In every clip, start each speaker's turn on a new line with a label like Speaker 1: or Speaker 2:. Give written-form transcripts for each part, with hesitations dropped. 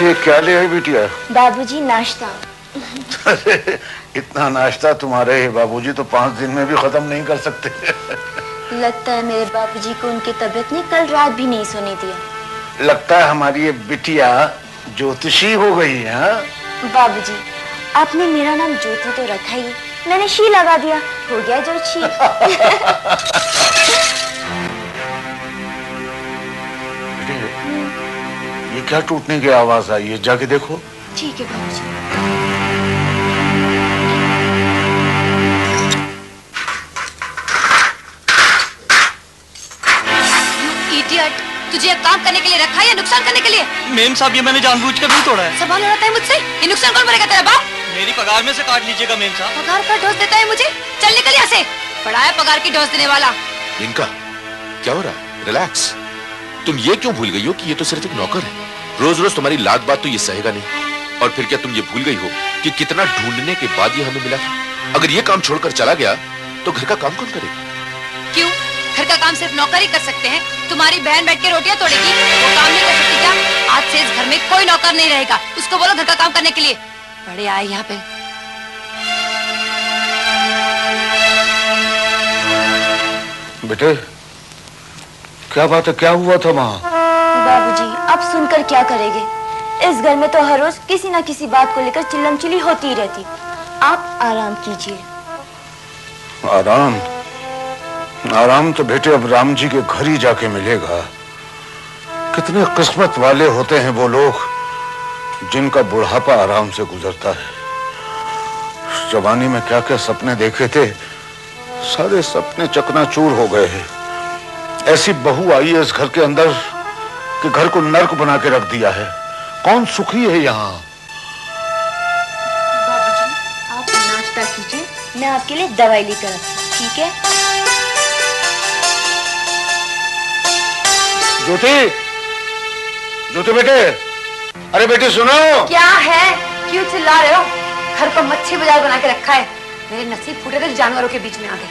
Speaker 1: ये क्या ले आई बिटिया?
Speaker 2: बाबूजी नाश्ता।
Speaker 1: अरे इतना नाश्ता तुम्हारे बाबूजी तो 5 दिन में भी खत्म नहीं कर सकते।
Speaker 2: लगता है मेरे बाबूजी को उनकी तबीयत ने कल रात भी नहीं सोने दिया।
Speaker 1: लगता है हमारी ये बिटिया ज्योतिषी हो गई है।
Speaker 2: बाबूजी आपने मेरा नाम ज्योति तो रखा ही, मैंने शी लगा दिया, हो गया ज्योतिषी।
Speaker 1: ये क्या टूटने की आवाज आई है? जाके देखो।
Speaker 2: ठीक है बाबूजी।
Speaker 3: तुझे काम करने के लिए रखा है या नुकसान करने के लिए?
Speaker 4: मेम साहब ये मैंने जानबूझकर नहीं तोड़ा है।
Speaker 3: सवाल उड़ाता है मुझसे? ये नुकसान कौन करेगा? तेरा बाप?
Speaker 4: मेरी पगार में से काट लीजिएगा मेम साहब।
Speaker 3: पगार का डोज देता है मुझे? चल निकल यहाँ से। बड़ा है पगार की डोज देने वाला।
Speaker 5: इनका क्या हो रहा है? रिलैक्स। तुम ये क्यों भूल गई हो कि ये तो सिर्फ एक नौकर है। रोज रोज तुम्हारी लात बात तो ये सहेगा नहीं। और फिर क्या तुम ये भूल गई हो कि कितना ढूंढने के बाद ये हमें मिला था? अगर ये काम छोड़कर चला गया तो घर का काम कौन करेगा?
Speaker 3: क्यों? घर का काम सिर्फ नौकर ही कर सकते हैं। तुम्हारी बहन बैठ के रोटियां तोड़ेगी, वो काम नहीं कर सकती क्या? आज से इस घर में कोई नौकर नहीं रहेगा। उसको बोलो घर का काम करने के लिए। बड़े आए यहाँ पे।
Speaker 1: बेटे क्या बात है? क्या हुआ था वहाँ?
Speaker 2: बाबूजी आप सुनकर क्या करेंगे? इस घर में तो हर रोज किसी न किसी बात को लेकर चिल्लम-चिल्ली होती ही रहती। आप आराम कीजिए।
Speaker 1: आराम? आराम तो बेटे अब राम जी के घर ही जाके मिलेगा। कितने किस्मत वाले होते हैं वो लोग जिनका बुढ़ापा आराम से गुजरता है। जवानी में क्या क्या सपने देखे थे, सारे सपने चकनाचूर हो गए हैं। ऐसी बहू आई है इस घर के अंदर कि घर को नर्क बना के रख दिया है। कौन सुखी है यहाँ?
Speaker 2: बाबूजी आप नाश्ता कीजिए, मैं आपके लिए दवाई लेकर आती हूँ, ठीक है?
Speaker 1: ज्योति, ज्योति बेटे, अरे बेटे सुनो।
Speaker 3: क्या है? क्यों चिल्ला रहे हो? घर को मच्छी बाजार बना के रखा है। मेरे नसीब फूटे थे जानवरों के बीच में आ गए।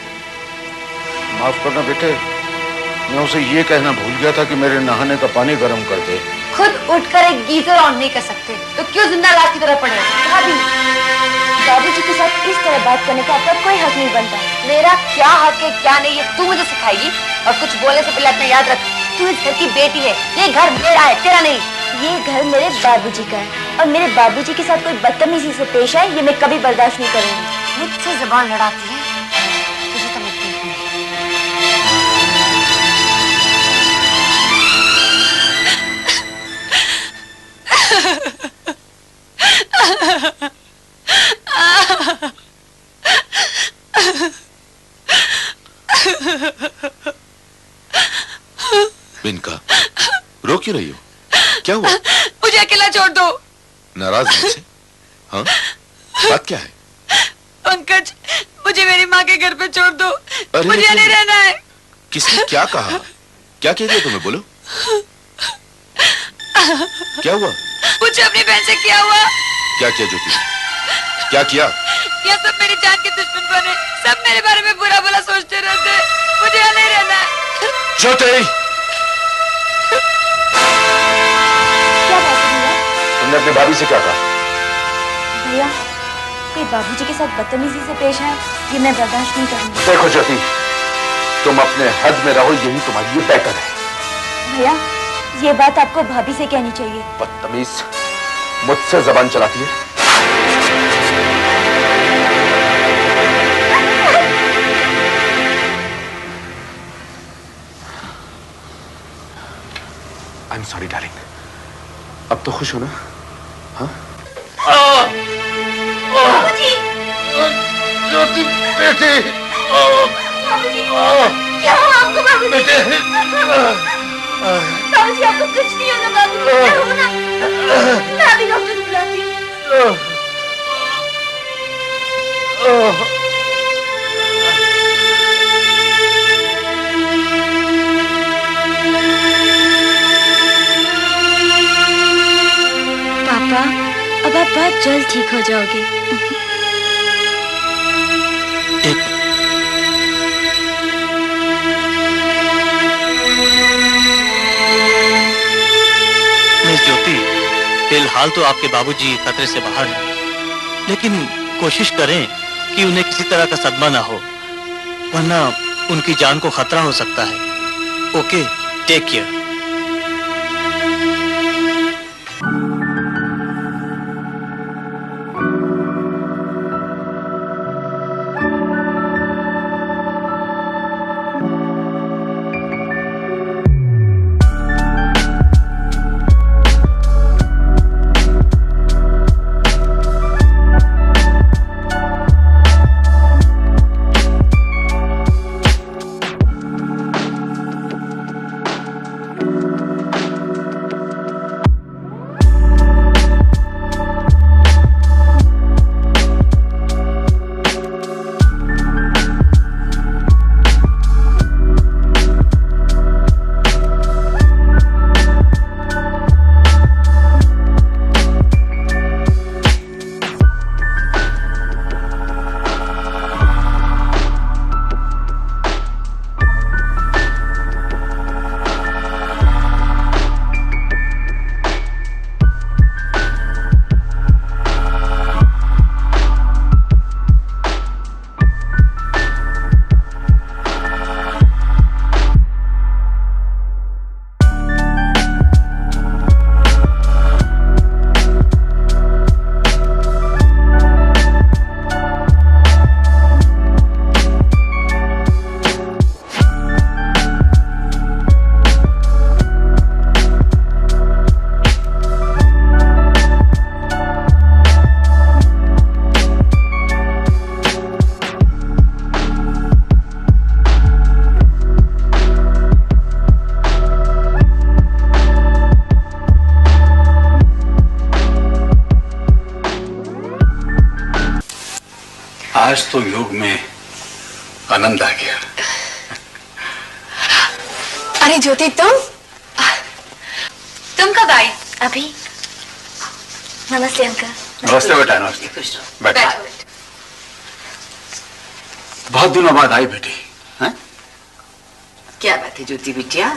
Speaker 1: माफ करना बेटे, मैं उसे ये कहना भूल गया था कि मेरे नहाने का पानी गर्म कर दे।
Speaker 3: खुद उठकर एक गीजर ऑन नहीं कर सकते तो क्यों जिंदा लाश की तरह पड़े हो?
Speaker 2: भाभी बाबूजी के साथ इस तरह बात करने का आपका कोई हक नहीं बनता।
Speaker 3: मेरा क्या हक है क्या नहीं, ये तू मुझे सिखाएगी? और कुछ बोलने से पहले अपना याद रख, तू इस घर की बेटी है। ये घर मेरा है, तेरा नहीं।
Speaker 2: ये घर मेरे बाबूजी का है और मेरे बाबूजी के साथ कोई बदतमीजी से पेश आए ये मैं कभी बर्दाश्त नहीं करूंगी।
Speaker 3: मुझसे जुबान लड़ाती है, तुझे तो मैं देखूंगी।
Speaker 5: इनका रो क्यों रही हो? क्या हुआ?
Speaker 3: मुझे अकेला छोड़ दो।
Speaker 5: नाराज मुझसे? हाँ, बात क्या है?
Speaker 3: पंकज मुझे मेरी माँ के घर पे छोड़ दो। मुझे नहीं रहना है।
Speaker 5: किसने क्या कहा? क्या कह दिया तुम्हें? बोलो क्या हुआ?
Speaker 3: मुझे अपनी बहन से क्या हुआ?
Speaker 5: क्या किया ज्योति? क्या किया?
Speaker 3: ये सब मेरी जान के दुश्मन बने, सब मेरे बारे में बुरा भला सोचते रहते। मुझे यहाँ नहीं रहना है।
Speaker 5: ज्योति
Speaker 2: क्या बात है भैया?
Speaker 5: तुमने अपनी भाभी से क्या कहा?
Speaker 2: भैया कोई बाबूजी के साथ बदतमीजी से पेश आए ये मैं बर्दाश्त नहीं करूंगी।
Speaker 5: देखो ज्योति, तुम अपने हद में रहो, यही तुम्हारे लिए बेहतर है।
Speaker 2: भैया ये बात आपको भाभी से कहनी चाहिए।
Speaker 5: बदतमीज, मुझसे जबान चलाती है। I am sorry darling. अब तो खुश हो ना? हाँ?
Speaker 3: बाबूजी!
Speaker 1: ज्योति बेटे,
Speaker 3: बाबूजी! क्या हुआ आपको बाबूजी? बाबूजी आपको कुछ नहीं होगा बाबूजी, क्या हो ना? मैं अभी डॉक्टर को बुलाती हूँ।
Speaker 2: पापा अब आप बहुत जल्द ठीक हो जाओगे।
Speaker 4: मिस ज्योति, फिलहाल तो आपके बाबूजी खतरे से बाहर हैं, लेकिन कोशिश करें कि उन्हें किसी तरह का सदमा ना हो, वरना उनकी जान को खतरा हो सकता है। Okay, take care.
Speaker 1: आज तो योग में आनंद आ गया।
Speaker 6: अरे ज्योति, तुम कब आई?
Speaker 2: अभी। नमस्ते अंकल।
Speaker 1: नमस्ते बेटा, नमस्ते। बैठो। बहुत दिनों बाद आई बेटी। हैं?
Speaker 6: क्या बात है ज्योति बिटिया,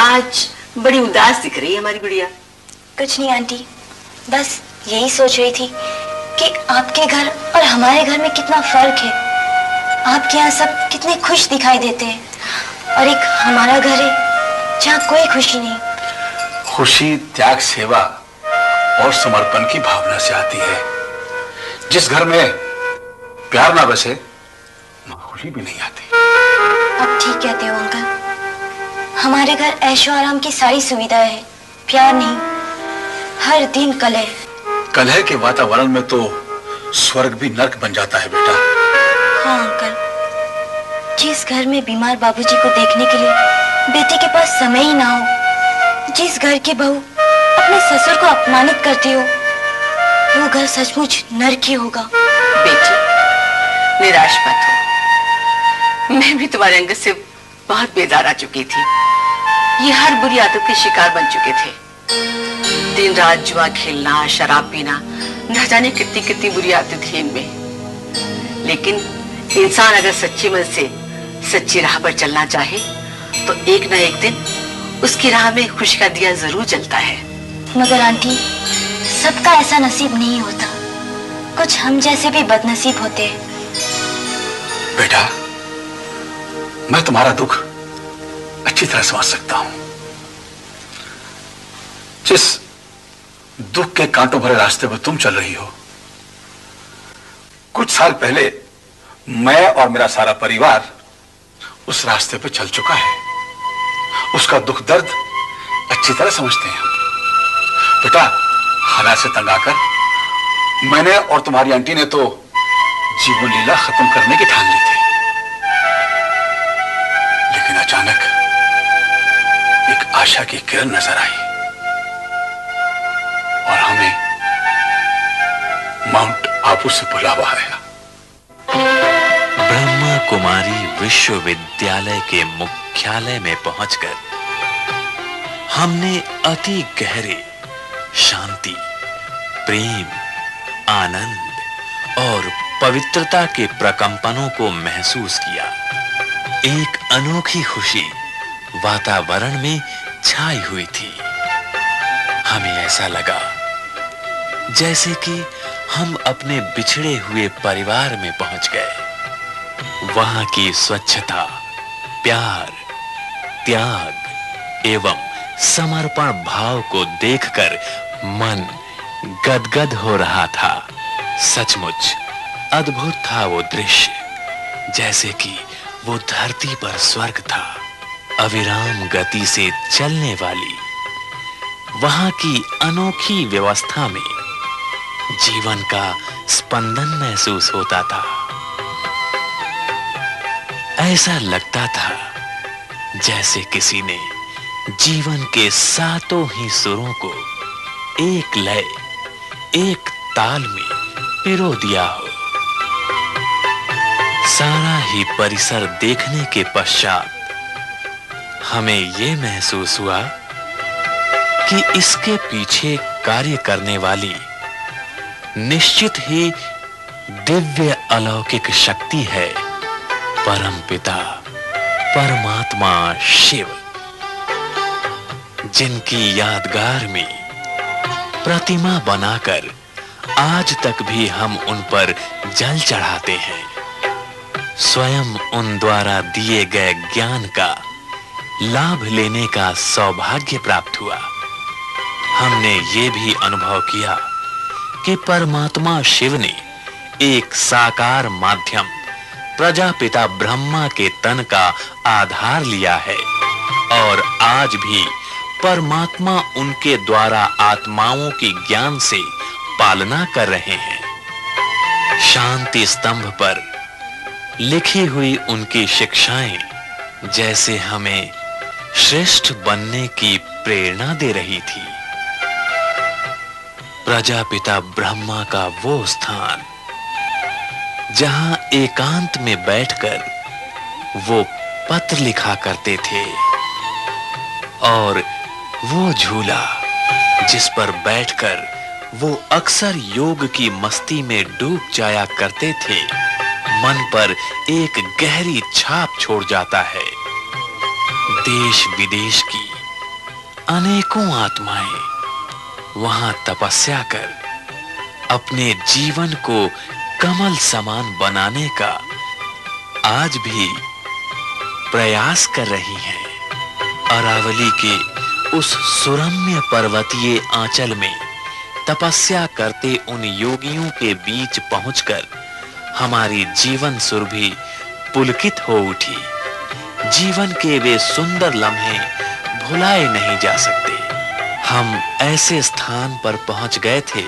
Speaker 6: आज बड़ी उदास दिख रही है हमारी गुड़िया।
Speaker 2: कुछ नहीं आंटी, बस यही सोच रही थी कि आपके घर और हमारे घर में कितना फर्क है। आपके यहाँ सब कितने खुश दिखाई देते हैं और एक हमारा घर है जहाँ कोई खुशी नहीं।
Speaker 1: खुशी त्याग, सेवा और समर्पण की भावना से आती है। जिस घर में प्यार ना बसे वहाँ खुशी भी नहीं आती।
Speaker 2: आप ठीक कहते हो अंकल, हमारे घर ऐशो आराम की सारी सुविधाएं है, प्यार नहीं। हर दिन कलह।
Speaker 1: कलह के वातावरण में तो स्वर्ग भी नर्क बन जाता है बेटा।
Speaker 2: हाँ अंकल, जिस घर में बीमार बाबूजी को देखने के लिए बेटी के पास समय ही ना हो, जिस घर की बहू अपने ससुर को अपमानित करती हो, वो घर सचमुच नर्क ही होगा।
Speaker 6: बेटी, निराश मत हो। मैं भी तुम्हारे अंगत से बहुत बेजार आ चुकी थी। ये हर बुरी आदत के शिकार बन चुके थे। दिन रात जुआ खेलना, शराब पीना, न जाने कितनी कितनी बुरी आदत थी इनमें। लेकिन इंसान अगर सच्चे मन से सच्ची राह पर चलना चाहे तो एक न एक दिन उसकी राह में खुशी का दिया जरूर जलता है।
Speaker 2: मगर आंटी, सबका ऐसा नसीब नहीं होता, कुछ हम जैसे भी बदनसीब होते हैं।
Speaker 1: बेटा, मैं तुम्हारा दुख अच्छी तरह समझ सकता हूं। जिस दुख के कांटों भरे रास्ते पर तुम चल रही हो, कुछ साल पहले मैं और मेरा सारा परिवार उस रास्ते पर चल चुका है। उसका दुख दर्द अच्छी तरह समझते हैं हम। बेटा, हालात से तंग आकर मैंने और तुम्हारी आंटी ने तो जीवन लीला खत्म करने की ठान ली थी। लेकिन अचानक एक आशा की किरण नजर आई और हमें माउंट आबू से बुलावा आया।
Speaker 7: ब्रह्मा कुमारी विश्वविद्यालय के मुख्यालय में पहुंचकर हमने अति गहरे शांति, प्रेम, आनंद और पवित्रता के प्रकंपनों को महसूस किया। एक अनोखी खुशी वातावरण में छाई हुई थी। हमें ऐसा लगा जैसे कि हम अपने बिछड़े हुए परिवार में पहुंच गए। वहां की स्वच्छता, प्यार, त्याग एवं समर्पण भाव को देखकर मन गदगद हो रहा था। सचमुच अद्भुत था वो दृश्य, जैसे कि वो धरती पर स्वर्ग था। अविराम गति से चलने वाली वहां की अनोखी व्यवस्था में जीवन का स्पंदन महसूस होता था। ऐसा लगता था जैसे किसी ने जीवन के सातों ही सुरों को एक लय, एक ताल में पिरो दिया हो। सारा ही परिसर देखने के पश्चात हमें यह महसूस हुआ कि इसके पीछे कार्य करने वाली निश्चित ही दिव्य अलौकिक शक्ति है, परमपिता परमात्मा शिव, जिनकी यादगार में प्रतिमा बनाकर आज तक भी हम उन पर जल चढ़ाते हैं। स्वयं उन द्वारा दिए गए ज्ञान का लाभ लेने का सौभाग्य प्राप्त हुआ। हमने ये भी अनुभव किया कि परमात्मा शिव ने एक साकार माध्यम प्रजापिता ब्रह्मा के तन का आधार लिया है और आज भी परमात्मा उनके द्वारा आत्माओं की ज्ञान से पालना कर रहे हैं। शांति स्तंभ पर लिखी हुई उनकी शिक्षाएं जैसे हमें श्रेष्ठ बनने की प्रेरणा दे रही थी। प्रजापिता ब्रह्मा का वो स्थान जहां एकांत में बैठकर वो पत्र लिखा करते थे और वो झूला जिस पर बैठकर वो अक्सर योग की मस्ती में डूब जाया करते थे, मन पर एक गहरी छाप छोड़ जाता है। देश विदेश की अनेकों आत्माएं वहां तपस्या कर अपने जीवन को कमल समान बनाने का आज भी प्रयास कर रही हैं। अरावली के उस सुरम्य पर्वतीय आंचल में तपस्या करते उन योगियों के बीच पहुंचकर हमारी जीवन सुरभि पुलकित हो उठी। जीवन के वे सुंदर लम्हे भुलाए नहीं जा सकते। हम ऐसे स्थान पर पहुंच गए थे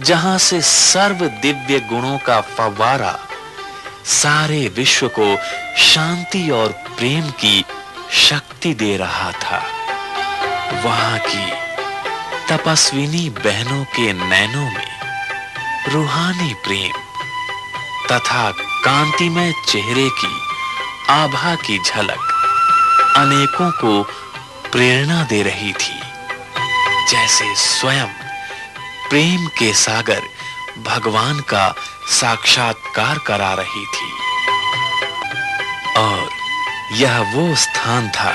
Speaker 7: जहां से सर्व दिव्य गुणों का फव्वारा सारे विश्व को शांति और प्रेम की शक्ति दे रहा था। वहां की तपस्विनी बहनों के नैनों में रूहानी प्रेम तथा कांतिमय चेहरे की आभा की झलक अनेकों को प्रेरणा दे रही थी, जैसे स्वयं प्रेम के सागर भगवान का साक्षात्कार करा रही थी। और यह वो स्थान था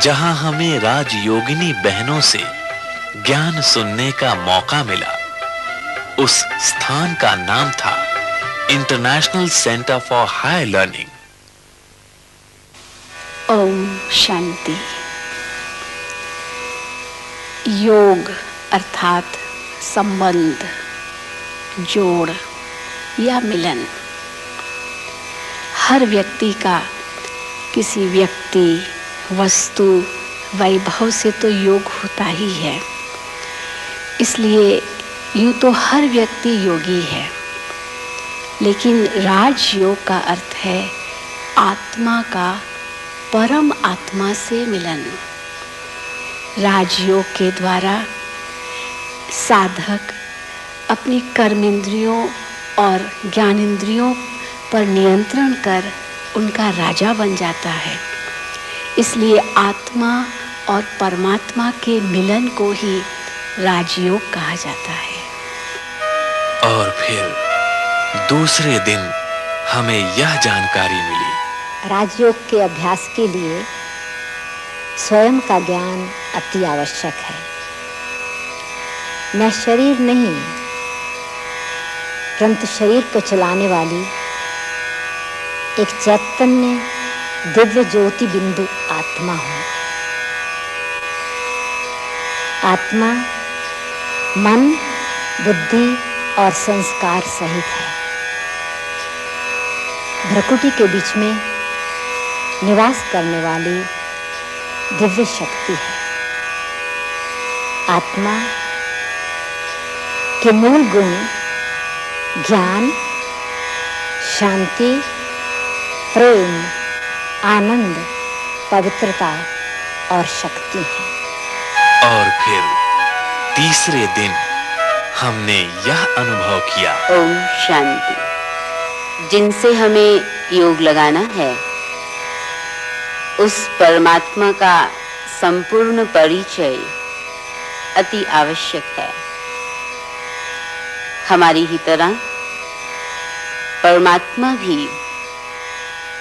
Speaker 7: जहां हमें राजयोगिनी बहनों से ज्ञान सुनने का मौका मिला। उस स्थान का नाम था international centre for higher learning.
Speaker 8: ओम शांति। योग अर्थात संबंध, जोड़ या मिलन। हर व्यक्ति का किसी व्यक्ति, वस्तु, वैभव से तो योग होता ही है। इसलिए यूं तो हर व्यक्ति योगी है, लेकिन राजयोग का अर्थ है आत्मा का परम आत्मा से मिलन। राजयोग के द्वारा साधक अपनी कर्मेंद्रियों और ज्ञानेंद्रियों पर नियंत्रण कर उनका राजा बन जाता है। इसलिए आत्मा और परमात्मा के मिलन को ही राजयोग कहा जाता है।
Speaker 7: और फिर दूसरे दिन हमें यह जानकारी मिली,
Speaker 9: राजयोग के अभ्यास के लिए स्वयं का ज्ञान अति आवश्यक है। मैं शरीर नहीं, परंतु शरीर को चलाने वाली एक चैतन्य दिव्य ज्योति बिंदु आत्मा हूं। आत्मा मन, बुद्धि और संस्कार सहित है। भ्रकुटी के बीच में निवास करने वाली दिव्य शक्ति है। आत्मा के मूल गुण ज्ञान, शांति, प्रेम, आनंद, पवित्रता और शक्ति है।
Speaker 7: और फिर तीसरे दिन हमने यह अनुभव किया,
Speaker 10: ओम शांति। जिनसे हमें योग लगाना है उस परमात्मा का संपूर्ण परिचय अति आवश्यक है। हमारी ही तरह परमात्मा भी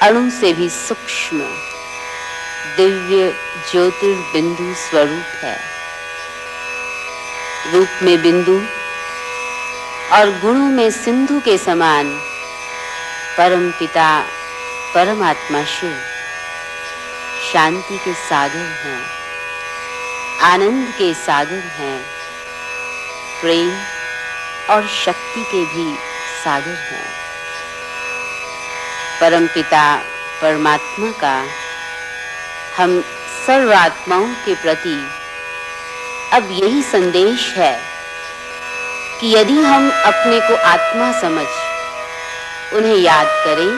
Speaker 10: अणु से भी सूक्ष्म दिव्य ज्योतिर्बिंदु स्वरूप है। रूप में बिंदु और गुणों में सिंधु के समान परम पिता परमात्मा शिव शांति के सागर हैं, आनंद के सागर हैं, प्रेम और शक्ति के भी सागर हैं। परम पिता परमात्मा का हम सर्व आत्माओं के प्रति अब यही संदेश है कि यदि हम अपने को आत्मा समझ उन्हें याद करें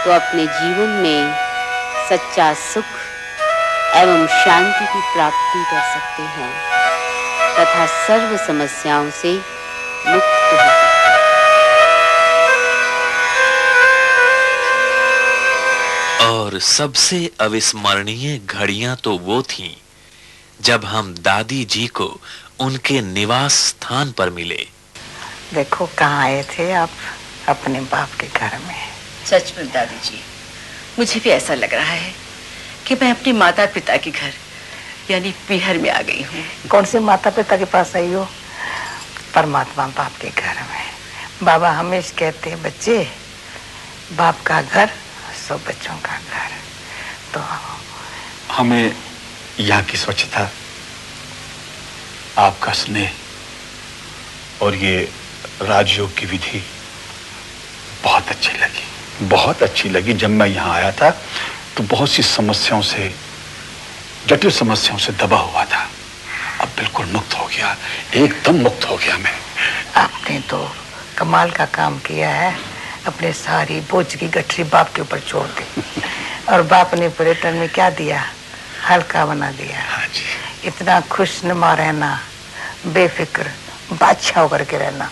Speaker 10: तो अपने जीवन में सच्चा सुख एवं शांति की प्राप्ति कर सकते हैं तथा सर्व समस्याओं से मुक्त हो सकते हैं।
Speaker 7: और सबसे अविस्मरणीय घड़ियां तो वो थीं जब हम दादी जी को उनके निवास स्थान पर मिले।
Speaker 6: देखो कहाँ आए थे आप, अपने बाप के घर में।
Speaker 11: सच में दादी जी, मुझे भी ऐसा लग रहा है कि मैं अपने माता पिता के घर यानी पीहर में आ गई हूँ।
Speaker 6: कौन से माता पिता के पास आई हो? परमात्मा बाप के घर में। बाबा हमेशा कहते हैं बच्चे, बाप का घर सब बच्चों का घर। तो
Speaker 12: हमें यहाँ की स्वच्छता, आपका स्नेह और ये राजयोग की विधि बहुत अच्छी लगी, बहुत अच्छी लगी। जब मैं यहाँ आया था तो बहुत सी समस्याओं से, जटिल समस्याओं से दबा हुआ था। अब बिल्कुल मुक्त हो गया, एकदम मुक्त हो गया मैं।
Speaker 6: आपने तो कमाल का काम किया है। अपने सारी बोझ की गठरी बाप के ऊपर छोड़ दी और बाप ने पर्यटन में क्या दिया? हल्का बना दिया।
Speaker 12: हाँ जी।
Speaker 6: इतना खुशनुमा रहना, बेफिक्र बादशाह होकर के रहना,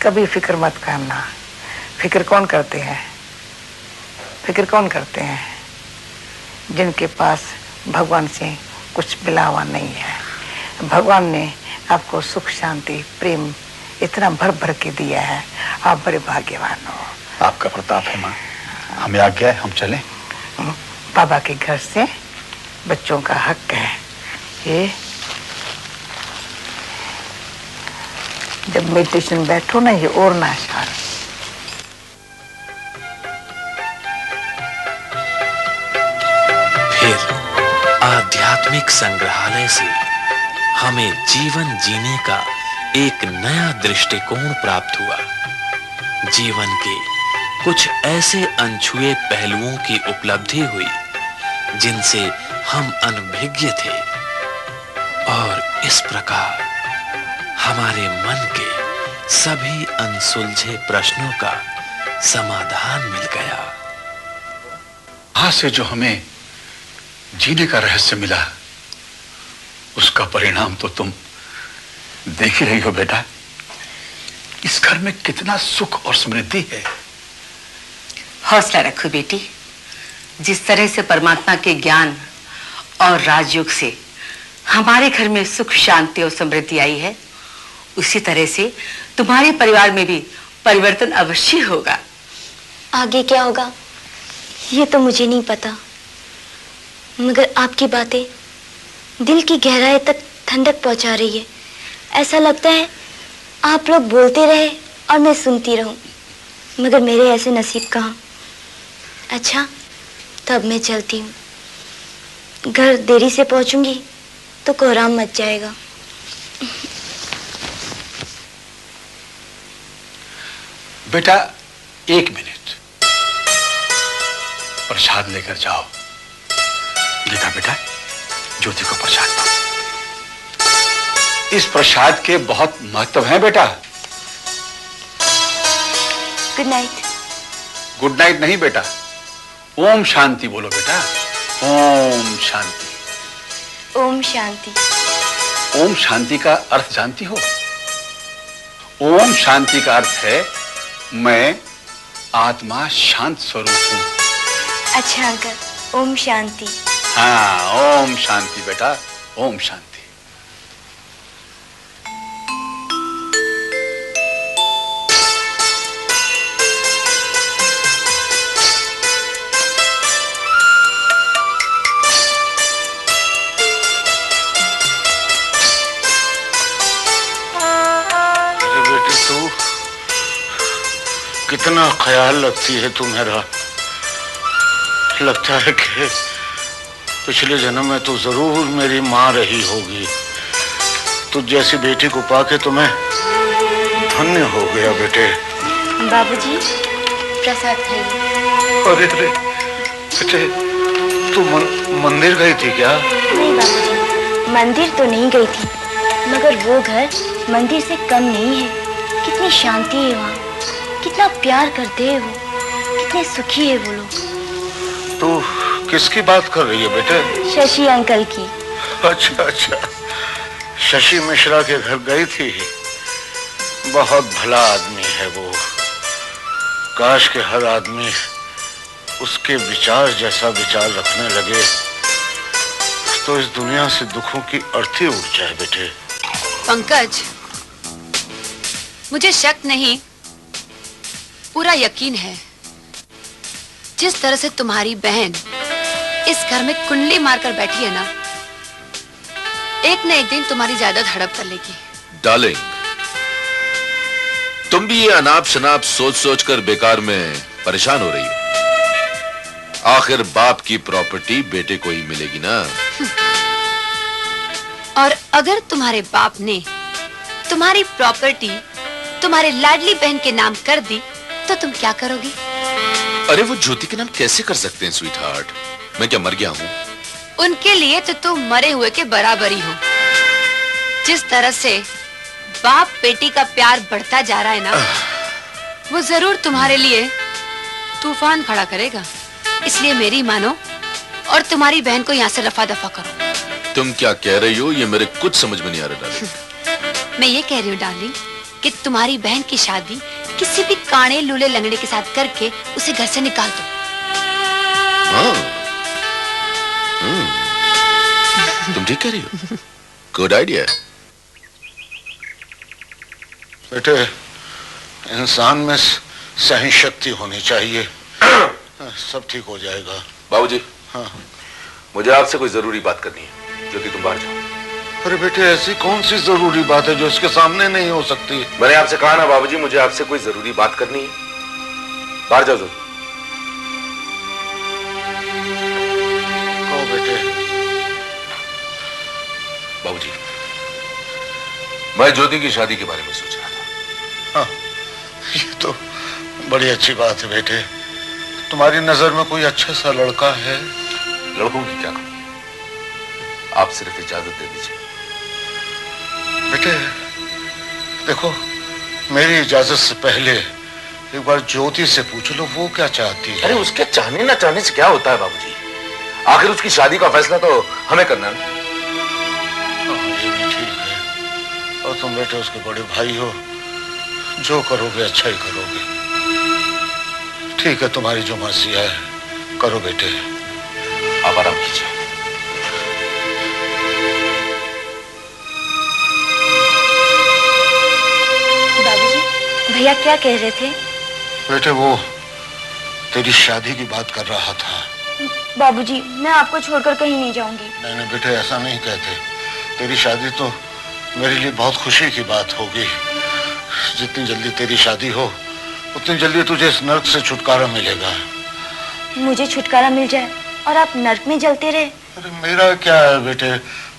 Speaker 6: कभी फिक्र मत करना। फिक्र कौन करते हैं? फिक्र कौन करते हैं? जिनके पास भगवान से कुछ मिला हुआ नहीं है। भगवान ने आपको सुख, शांति, प्रेम इतना भर भर के दिया है। आप बड़े भाग्यवान हो।
Speaker 12: आपका प्रताप है माँ। हमें आज्ञा है, हम चलें।
Speaker 6: बाबा के घर से बच्चों का हक है। ये जब मेडिटेशन बैठो ना, ये और ना शार।
Speaker 7: फिर आध्यात्मिक संग्रहालय से हमें जीवन जीने का एक नया दृष्टिकोण प्राप्त हुआ। जीवन के कुछ ऐसे अनछुए पहलुओं की उपलब्धि हुई जिनसे हम अनभिज्ञ थे और इस प्रकार हमारे मन के सभी अनसुलझे प्रश्नों का समाधान मिल गया।
Speaker 12: आज से जो हमें जीने का रहस्य मिला उसका परिणाम तो तुम देख ही रही हो बेटा। इस घर में कितना सुख और समृद्धि है।
Speaker 11: हौसला रखो बेटी। जिस तरह से परमात्मा के ज्ञान और राजयोग से हमारे घर में सुख, शांति और समृद्धि आई है, उसी तरह से तुम्हारे परिवार में भी परिवर्तन अवश्य होगा।
Speaker 2: आगे क्या होगा ये तो मुझे नहीं पता, मगर आपकी बातें दिल की गहराई तक ठंडक पहुंचा रही है। ऐसा लगता है आप लोग बोलते रहे और मैं सुनती रहूं, मगर मेरे ऐसे नसीब कहाँ। अच्छा, तब मैं चलती हूँ। घर देरी से पहुंचूंगी तो कोहराम मच जाएगा।
Speaker 12: बेटा 1 मिनट, प्रसाद लेकर जाओ। देखा बेटा, ज्योति को प्रसाद दो। इस प्रसाद के बहुत महत्व हैं बेटा।
Speaker 2: Good night.
Speaker 12: गुड नाइट नहीं बेटा, ओम शांति बोलो बेटा। ओम शांति।
Speaker 2: ओम शांति।
Speaker 12: ओम शांति का अर्थ जानती हो? ओम शांति का अर्थ है मैं आत्मा शांत स्वरूप हूं।
Speaker 2: अच्छा अंकल, ओम शांति।
Speaker 12: हाँ, ओम शांति बेटा, ओम शांति।
Speaker 1: कितना ख्याल रखती है तू मेरा। लगता है कि पिछले जन्म में तू जरूर मेरी माँ रही होगी। तुझ जैसी बेटी को पाके तो मैं धन्य हो गया बेटे।
Speaker 2: बाबूजी, प्रसाद खाइए।
Speaker 1: अरे अरे बेटे, तू मंदिर गई थी क्या?
Speaker 2: नहीं बाबूजी, मंदिर तो नहीं गई थी, मगर वो घर मंदिर से कम नहीं है। कितनी शांति है वहाँ, कितना प्यार करते हैं वो, कितने सुखी है वो लोग।
Speaker 1: तू किसकी बात कर रही है बेटे?
Speaker 2: शशि अंकल की।
Speaker 1: अच्छा अच्छा, शशि मिश्रा के घर गई थी। बहुत भला आदमी है वो। काश के हर आदमी उसके विचार जैसा विचार रखने लगे तो इस दुनिया से दुखों की अर्थी उठ जाए बेटे।
Speaker 3: पंकज, मुझे शक नहीं, पूरा यकीन है, जिस तरह से तुम्हारी बहन इस घर में कुंडली मारकर बैठी है ना, एक न एक दिन तुम्हारी जायदाद हड़प कर लेगी।
Speaker 5: डार्लिंग, तुम भी ये अनाप शनाप सोच सोच कर बेकार में परेशान हो रही हो। आखिर बाप की प्रॉपर्टी बेटे को ही मिलेगी ना।
Speaker 3: और अगर तुम्हारे बाप ने तुम्हारी प्रॉपर्टी तुम्हारे लाडली बहन के नाम कर दी तो तुम क्या करोगी?
Speaker 5: अरे वो ज्योति के नाम कैसे कर सकते हैं स्वीट हार्ट? मैं क्या मर गया हूँ?
Speaker 3: उनके लिए तो तुम मरे हुए के बराबर ही हो। जिस तरह से बाप बेटी का प्यार बढ़ता जा रहा है ना, वो जरूर तुम्हारे लिए तूफान खड़ा करेगा। इसलिए मेरी मानो और तुम्हारी बहन को यहाँ से रफा दफा करो।
Speaker 5: तुम क्या कह रही हो ये मेरे कुछ समझ में नहीं आ रहा डार्लिंग।
Speaker 3: मैं ये कह रही हूँ डार्लिंग कि तुम्हारी बहन की शादी किसी भी काणे लूले लंगड़े के साथ करके उसे घर से निकाल दो।
Speaker 5: तुम ठीक कह रही हो। Good idea.
Speaker 1: बेटे, इंसान में सही शक्ति होनी चाहिए, सब ठीक हो जाएगा।
Speaker 5: बाबूजी,
Speaker 1: हाँ,
Speaker 5: मुझे आपसे कोई जरूरी बात करनी है। ज्योति, तुम बाहर जाओ।
Speaker 1: अरे बेटे, ऐसी कौन सी जरूरी बात है जो इसके सामने नहीं हो सकती?
Speaker 5: मैंने आपसे कहा ना बाबूजी, मुझे आपसे कोई जरूरी बात करनी है। बाहर जाओ।
Speaker 1: कहो बेटे।
Speaker 5: बाबूजी, मैं ज्योति की शादी के बारे में सोच रहा था।
Speaker 1: हाँ, ये तो बड़ी अच्छी बात है बेटे। तुम्हारी नजर में कोई अच्छा सा लड़का है?
Speaker 5: लड़कों की क्या कमी, आप सिर्फ इजाजत दे दीजिए।
Speaker 1: बेटे देखो, मेरी इजाजत से पहले एक बार ज्योति से पूछ लो वो क्या चाहती है।
Speaker 5: अरे उसके चाहने ना चाहने से क्या होता है बाबूजी? आखिर उसकी शादी का फैसला तो हमें करना है।
Speaker 1: ये भी ठीक है, और तुम बेटे उसके बड़े भाई हो, जो करोगे अच्छा ही करोगे। ठीक है, तुम्हारी जो मर्जी है करो बेटे।
Speaker 5: आप आराम कीजिए।
Speaker 2: बाबूजी, भैया क्या कह रहे थे?
Speaker 1: बेटे वो तेरी शादी की बात कर रहा था।
Speaker 2: बाबूजी, मैं आपको छोड़कर कहीं नहीं जाऊंगी।
Speaker 1: नहीं बेटे, ऐसा नहीं कहते। तेरी शादी तो मेरे लिए बहुत खुशी की बात होगी। जितनी जल्दी तेरी शादी हो उतनी जल्दी तुझे इस नर्क से छुटकारा मिलेगा।
Speaker 2: मुझे छुटकारा मिल जाए और आप नर्क में जलते रहे?
Speaker 1: अरे मेरा क्या है बेटे,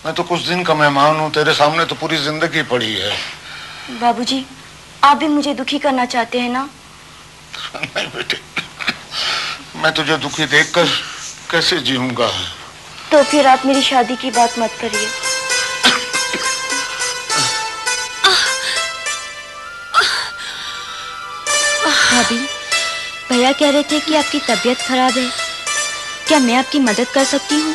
Speaker 1: मैं तो कुछ दिन का मेहमान हूँ, तेरे सामने तो पूरी जिंदगी पड़ी है।
Speaker 2: बाबूजी, आप भी मुझे दुखी करना चाहते हैं ना?
Speaker 1: नहीं बेटे, मैं तुझे दुखी देखकर कैसे जीऊंगा।
Speaker 2: तो फिर आप मेरी शादी की बात मत करिए। भाभी, भैया कह रहे थे कि आपकी तबीयत खराब है, क्या मैं आपकी मदद कर सकती हूँ?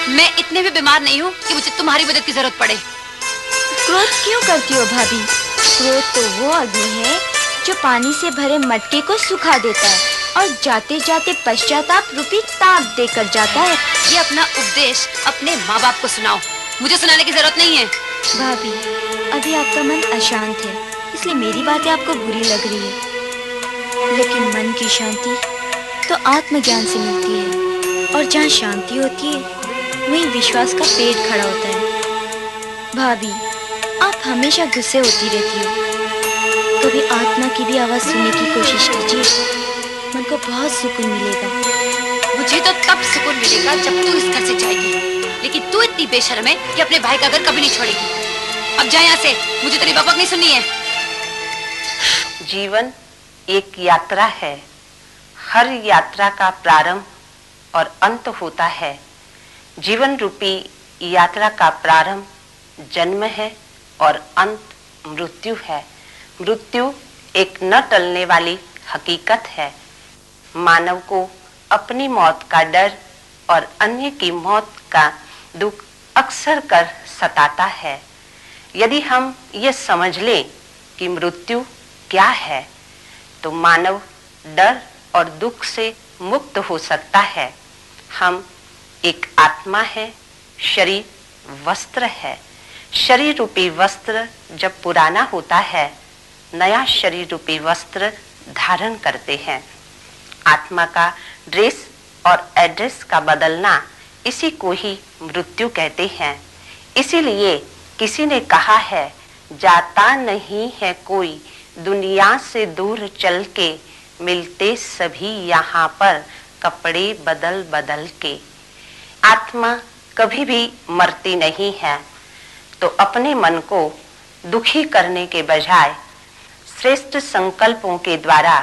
Speaker 3: मैं इतने भी बीमार नहीं हूँ कि मुझे तुम्हारी मदद की जरूरत पड़े।
Speaker 2: क्रोध क्यों करती हो भाभी? क्रोध तो वो अग्नि है जो पानी से भरे मटके को सुखा देता है और जाते जाते पश्चाताप रूपी ताप देकर जाता है।
Speaker 3: ये अपना उपदेश अपने माँ बाप को सुनाओ, मुझे सुनाने की जरूरत नहीं है।
Speaker 2: भाभी, अभी आपका मन अशांत है, इसलिए मेरी बातें आपको बुरी लग रही है, लेकिन मन की शांति तो आत्मज्ञान से मिलती है, और जहाँ शांति होती है वहीं विश्वास का पेड़ खड़ा होता है। भाभी, आप हमेशा गुस्से होती रहती हो, कभी आत्मा की भी आवाज सुनने की कोशिश कीजिए, मन को बहुत सुकून मिलेगा।
Speaker 3: मुझे तो तब सुकून मिलेगा जब तू इस घर से जाएगी, लेकिन तू इतनी बेशर्म है कि अपने भाई का घर कभी नहीं छोड़ेगी। अब जा यहाँ से, मुझे तेरी बकबक नहीं सुननी है।
Speaker 6: जीवन एक यात्रा है, हर यात्रा का प्रारंभ और अंत होता है। जीवन रूपी यात्रा का प्रारंभ जन्म है और अंत मृत्यु है। मृत्यु एक न टलने वाली हकीकत है। मानव को अपनी मौत का डर और अन्य की मौत का दुख अक्सर कर सताता है। यदि हम ये समझ लें कि मृत्यु क्या है, तो मानव डर और दुख से मुक्त हो सकता है। हम एक आत्मा है, शरीर वस्त्र है। शरीर रूपी वस्त्र जब पुराना होता है, नया शरीर रूपी वस्त्र धारण करते हैं। आत्मा का ड्रेस और एड्रेस का बदलना, इसी को ही मृत्यु कहते हैं। इसीलिए किसी ने कहा है, जाता नहीं है कोई दुनिया से दूर चल के, मिलते सभी यहाँ पर कपड़े बदल बदल के। आत्मा कभी भी मरती नहीं है, तो अपने मन को दुखी करने के बजाय श्रेष्ठ संकल्पों के द्वारा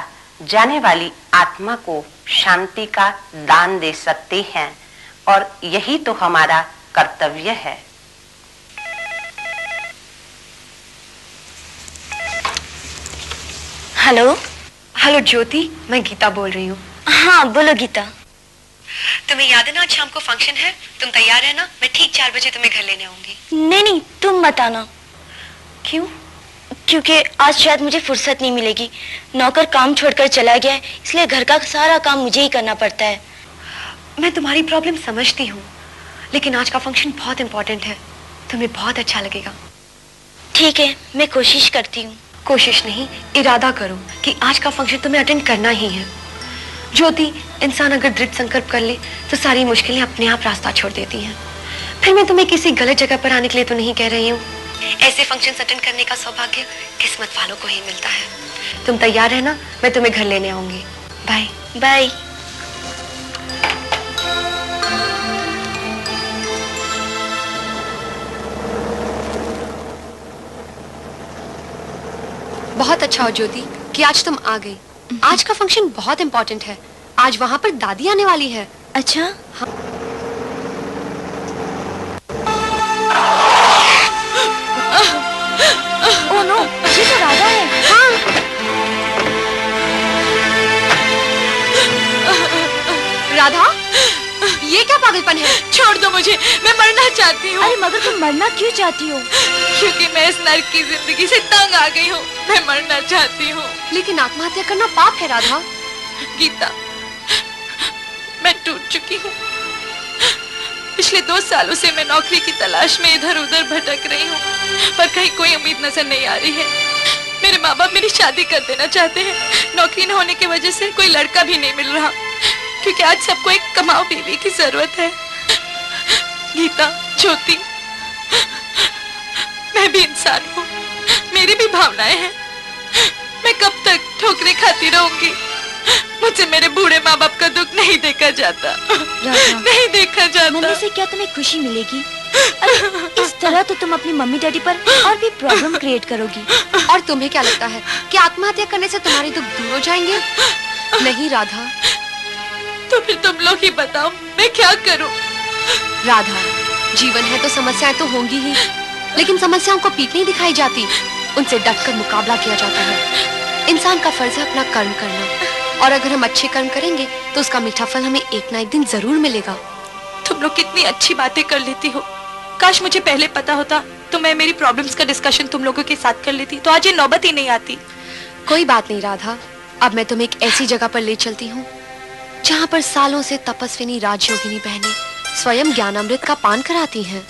Speaker 6: जाने वाली आत्मा को शांति का दान दे सकते हैं, और यही तो हमारा कर्तव्य है।
Speaker 2: हेलो।
Speaker 13: हेलो ज्योति, मैं गीता बोल रही हूँ।
Speaker 2: हाँ बोलो गीता।
Speaker 13: तुम्हें याद है ना आज शाम को फंक्शन है? तुम तैयार है ना? मैं ठीक 4 बजे तुम्हें घर लेने आऊंगी।
Speaker 2: नहीं, तुम मत आना।
Speaker 13: क्यों?
Speaker 2: क्योंकि आज शायद मुझे फुर्सत नहीं मिलेगी। नौकर काम छोड़कर चला गया है, इसलिए घर का सारा काम मुझे ही करना पड़ता है।
Speaker 13: मैं तुम्हारी प्रॉब्लम समझती हूँ, लेकिन आज का फंक्शन बहुत इंपॉर्टेंट है, तुम्हें बहुत अच्छा लगेगा।
Speaker 2: ठीक है, मैं कोशिश करती हूँ।
Speaker 13: कोशिश नहीं, इरादा करो कि आज का फंक्शन तुम्हें अटेंड करना ही है। ज्योति, इंसान अगर दृढ़ संकल्प कर ले तो सारी मुश्किलें अपने आप रास्ता छोड़ देती हैं। फिर मैं तुम्हें किसी गलत जगह पर आने के लिए तो नहीं कह रही हूँ। ऐसे फंक्शन अटेंड करने का सौभाग्य किस्मत वालों को ही मिलता है। तुम तैयार है ना? मैं तुम्हें घर लेने आऊंगी। Bye
Speaker 2: bye.
Speaker 3: बहुत अच्छा हो ज्योति कि आज तुम आ गई। आज का फंक्शन बहुत इम्पोर्टेंट है। आज वहाँ पर दादी आने वाली है।
Speaker 2: अच्छा?
Speaker 3: हाँ।
Speaker 2: ओह नो, ये तो राधा है।
Speaker 3: हाँ। राधा, ये क्या पागलपन है?
Speaker 13: छोड़ दो मुझे, मैं मरना चाहती हूँ।
Speaker 2: अरे मगर तुम मरना क्यों चाहती हो?
Speaker 13: क्योंकि मैं इस नर्क की जिंदगी से तंग आ गई हूँ। मैं मरना चाहती हूँ।
Speaker 3: लेकिन आत्महत्या करना पाप है राधा।
Speaker 13: गीता, मैं टूट चुकी हूँ। पिछले 2 सालों से मैं नौकरी की तलाश में इधर उधर भटक रही हूँ, पर कहीं कोई उम्मीद नजर नहीं आ रही है। मेरे माँ बाप मेरी शादी कर देना चाहते हैं। नौकरी न होने की वजह से कोई लड़का भी नहीं मिल रहा, क्योंकि आज सबको एक कमाऊ बीवी की जरूरत है। गीता, ज्योति,
Speaker 14: मैं भी इंसान हूँ, मेरी भी भावनाएं हैं। मैं कब तक ठोकरें खाती रहूंगी? मुझे मेरे बूढ़े माँ बाप का दुख नहीं देखा जाता, नहीं देखा जाता।
Speaker 2: मम्मी से क्या तुम्हें खुशी मिलेगी? अरे इस तरह तो तुम अपनी मम्मी डैडी पर और भी प्रॉब्लम क्रिएट करोगी।
Speaker 13: और तुम्हें क्या लगता है कि आत्महत्या करने से तुम्हारे दुख दूर हो जाएंगे? नहीं राधा।
Speaker 14: तो फिर तुम लोग ही बताओ, मैं क्या करूं?
Speaker 13: राधा, जीवन है तो समस्याएं तो होंगी ही, लेकिन समस्याओं को पीठ नहीं दिखाई जाती, उनसे डटकर मुकाबला किया जाता है। इंसान का फर्ज है अपना कर्म करना, और अगर हम अच्छे कर्म करेंगे तो उसका मीठा फल हमें एक ना एक दिन जरूर मिलेगा।
Speaker 14: तुम लोग कितनी अच्छी बातें कर लेती हो। काश मुझे पहले पता होता तो मैं मेरी प्रॉब्लम्स का डिस्कशन तुम लोगों के साथ कर लेती, तो आज ये नौबत ही नहीं आती।
Speaker 13: कोई बात नहीं राधा, अब मैं तुम्हें एक ऐसी जगह पर ले चलती हूँ जहाँ पर सालों से तपस्विनी राजयोगिनी बहनें स्वयं ज्ञानामृत का पान कराती हैं।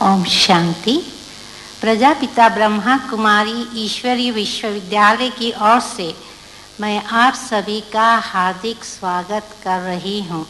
Speaker 10: ओम शांति। प्रजापिता ब्रह्मा कुमारी ईश्वरीय विश्वविद्यालय की ओर से मैं आप सभी का हार्दिक स्वागत कर रही हूँ।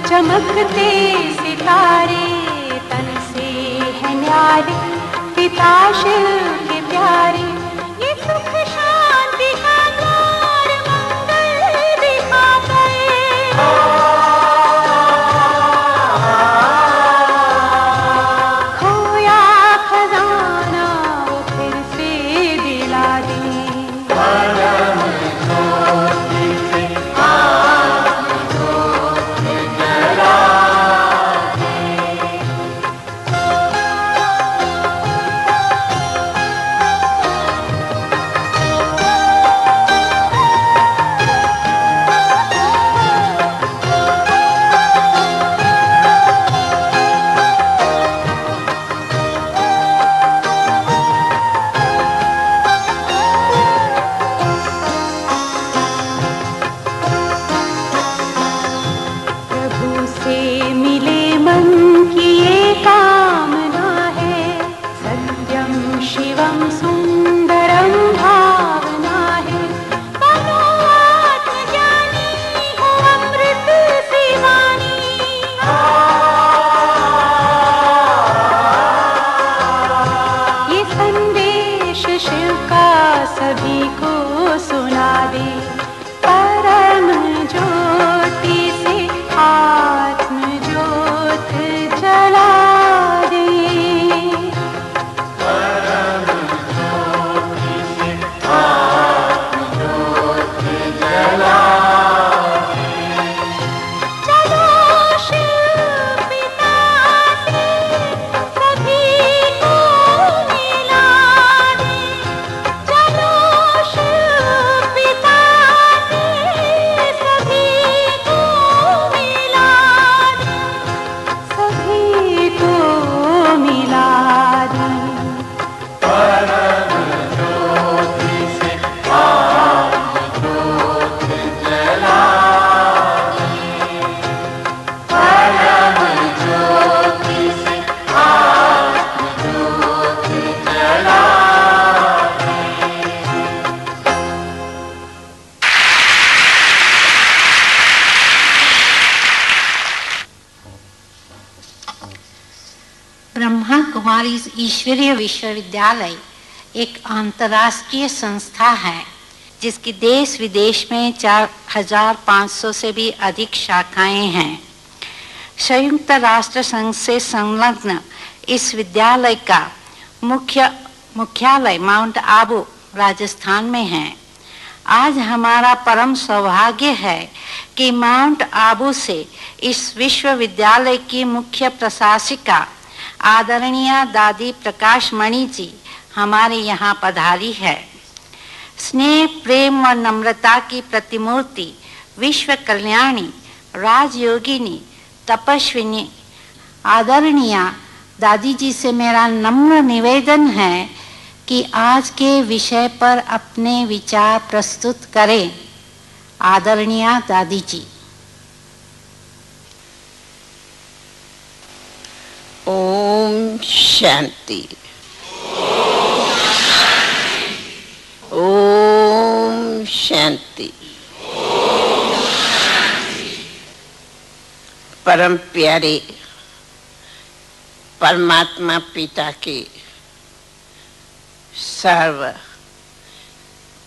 Speaker 15: चमकते सितारे तन से है न्यारे, पिता शिव के प्यारे, ये सुख शांति का द्वार मंगल दिखाते। खोया खजाना वो फिर
Speaker 16: हमारी ईश्वरीय विश्वविद्यालय एक अंतर्राष्ट्रीय संस्था है जिसकी देश विदेश में 4500 से भी अधिक शाखाएं हैं। संयुक्त राष्ट्र संघ से संलग्न इस विद्यालय का मुख्यालय माउंट आबू राजस्थान में है। आज हमारा परम सौभाग्य है कि माउंट आबू से इस विश्वविद्यालय की मुख्य प्रशासिका आदरणीय दादी प्रकाश मणि जी हमारे यहाँ पधारी है। स्नेह, प्रेम और नम्रता की प्रतिमूर्ति विश्व कल्याणी, राजयोगिनी, तपस्विनी आदरणीय दादी जी से मेरा नम्र निवेदन है कि आज के विषय पर अपने विचार प्रस्तुत करें। आदरणीय दादी जी।
Speaker 17: ओम शांति। ओम शांति। परम प्यारे परमात्मा पिता के सर्व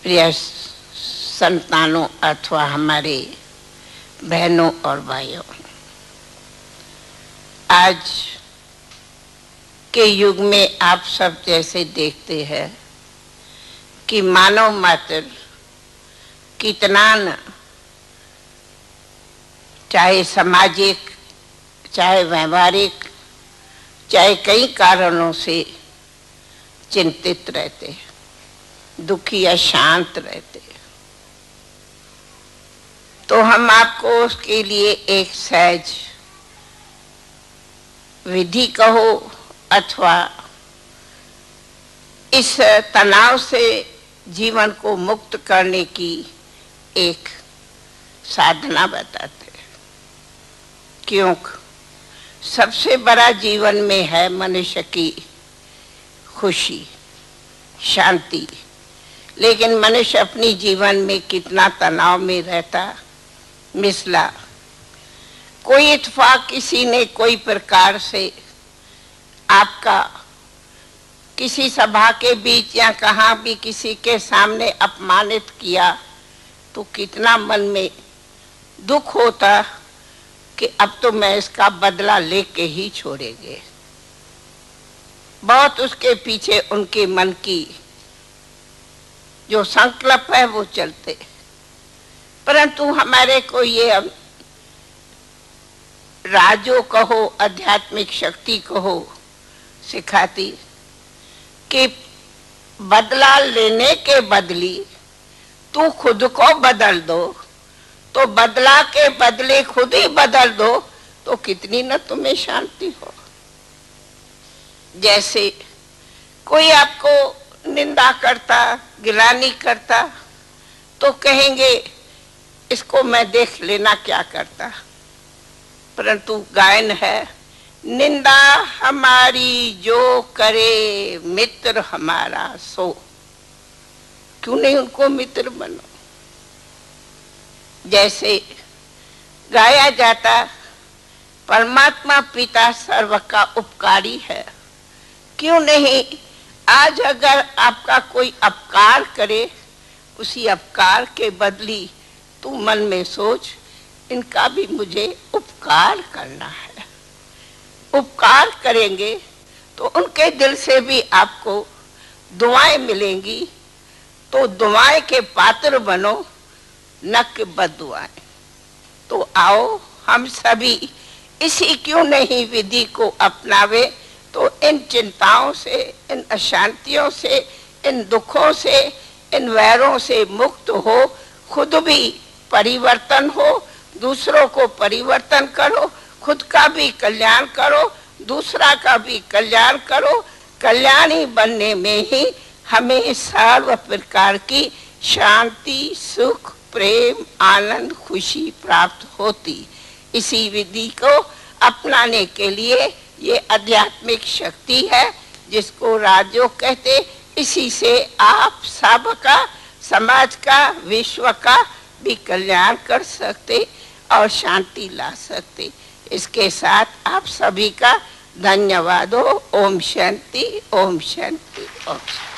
Speaker 17: प्रिय संतानों अथवा हमारे बहनों और भाइयों, आज के युग में आप सब जैसे देखते हैं कि मानव मात्र कितना न चाहे सामाजिक, चाहे व्यवहारिक, चाहे कई कारणों से चिंतित रहते, दुखी अशांत रहते, तो हम आपको उसके लिए एक सहज विधि कहो अथवा इस तनाव से जीवन को मुक्त करने की एक साधना बताते हैं। क्योंकि सबसे बड़ा जीवन में है मनुष्य की खुशी, शांति, लेकिन मनुष्य अपनी जीवन में कितना तनाव में रहता, मिसला। कोई इत्तेफाक किसी ने कोई प्रकार से आपका किसी सभा के बीच या कहाँ भी किसी के सामने अपमानित किया तो कितना मन में दुख होता कि अब तो मैं इसका बदला लेके ही छोड़ेंगे। बहुत उसके पीछे उनके मन की जो संकल्प है वो चलते, परंतु हमारे को ये राजो कहो, आध्यात्मिक शक्ति कहो, सिखाती कि बदला लेने के बदली तू खुद को बदल दो, तो बदला के बदले खुद ही बदल दो तो कितनी न तुम्हें शांति हो। जैसे कोई आपको निंदा करता, गिलानी करता तो कहेंगे इसको मैं देख लेना क्या करता, परंतु गायन है, निंदा हमारी जो करे मित्र हमारा सो। क्यों नहीं उनको मित्र बनो। जैसे गाया जाता परमात्मा पिता सर्व का उपकारी है, क्यों नहीं आज अगर आपका कोई अपकार करे, उसी अपकार के बदली तू मन में सोच इनका भी मुझे उपकार करना है। उपकार करेंगे तो उनके दिल से भी आपको दुआएं मिलेंगी, तो दुआएं के पात्र बनो, न कि बद्दुआएं। तो आओ हम सभी इसी क्यों नहीं विधि को अपनावे, तो इन चिंताओं से, इन अशांतियों से, इन दुखों से, इन वैरों से मुक्त हो, खुद भी परिवर्तन हो, दूसरों को परिवर्तन करो, खुद का भी कल्याण करो, दूसरा का भी कल्याण करो। कल्याणी बनने में ही हमें सर्व प्रकार की शांति, सुख, प्रेम, आनंद, खुशी प्राप्त होती। इसी विधि को अपनाने के लिए ये आध्यात्मिक शक्ति है जिसको राजयोग कहते। इसी से आप सबका, समाज का, विश्व का भी कल्याण कर सकते और शांति ला सकते। इसके साथ आप सभी का धन्यवाद हो। ओम शांति, ओम शांति, ओम शांति।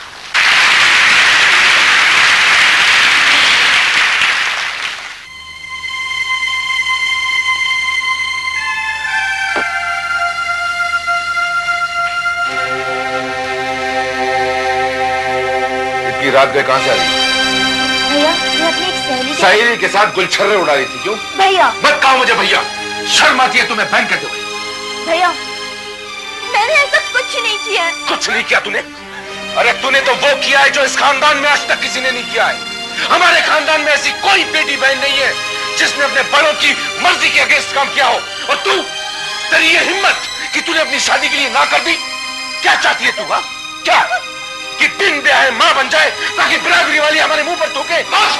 Speaker 5: इतनी रात गए कहां से आ रही?
Speaker 2: भैया मैं अपनी एक
Speaker 5: सहेली के साथ गुलछर्रे उड़ा रही थी। क्यों?
Speaker 2: भैया
Speaker 5: मत कहो मुझे भैया, शर्म आती है तुम्हें बहन कहते हुए।
Speaker 2: भैया मैंने ऐसा कुछ नहीं किया है।
Speaker 5: कुछ नहीं किया तूने? अरे तूने तो वो किया है जो इस खानदान में आज तक किसी ने नहीं किया है। हमारे खानदान में ऐसी कोई बेटी बहन नहीं है जिसने अपने बड़ों की मर्जी के अगेंस्ट काम किया हो। और तू, तेरी ये हिम्मत कि तूने अपनी शादी के लिए ना कर दी। क्या चाहती है तू? क्या कि बिन ब्याह मां बन जाए ताकि बिरादरी वाली हमारे मुंह पर थूके?
Speaker 1: बस